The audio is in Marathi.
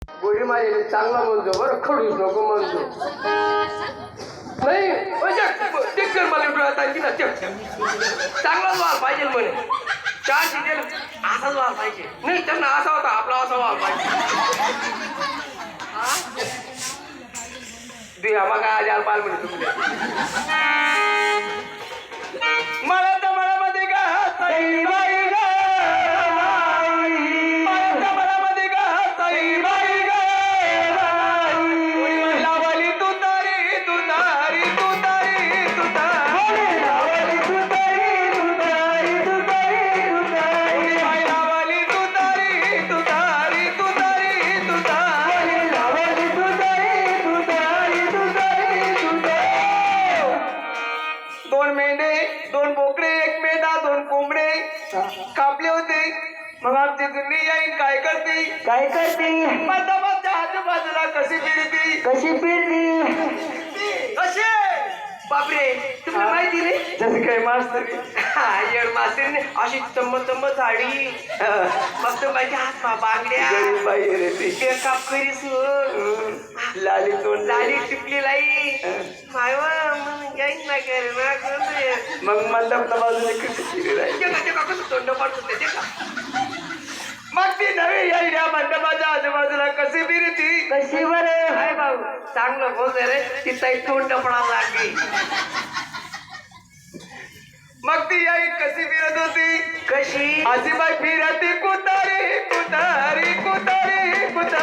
गोडी मारेल चांगला म्हणतो बरं, खडूस नको म्हणतो. नाही चेक कर मला डोळ्यात आणखी ना चेक. चांगलाच वाल पाहिजे म्हणे. चार शिजेल असाच वाल पाहिजे. नाही त्यांना असा होता आपला असा वाल पाहिजे. दिया मग आज यार पाल म्हणे तुमच्या मला तर मनामध्ये का ताई बाई ग, मला तर मनामध्ये का ताई बाई ग, लावली तू तारी तू तारी तू तारी तू तारी, लावली तू तारी तू तारी तू तारी तू तारी, लावली तू तारी तू तारी तू तारी तू तारी, लावली तू तारी तू तारी तू तारी तू तारी. दोन मेंढे दोन बोकडे एक मेंढा दोन कोंबडे कापले होते. मग आमची जुनी आई काय करते काय करते माझ्या आजूबाजूला कशी फिरती कशी फिरली कसे बापरे तुम्हाला माहिती नाही जसं काय मास्तर येड मास्तर अशी चम्म चम्म झाडी मस्त माझी हात बांगड्या गरीब बाई रे ती ते काप करीस लाली तोंड लाली टिपली लाई मायव जाईन ना करे ना करते मग मंडप बाजूने कशी फिरी राहिली ते का कसं तोंड पडतो ते का मग ती नवी आई या मंडपाच्या आजूबाजूला कशी फिरती कशी बरं काय भाऊ चांगलं बोल रे ती ताई तोंड पडा लागली. मग ती आई कशी फिरत होती कशी आजीबाई फिरती कुतारी कुतारी कुतारी कुतारी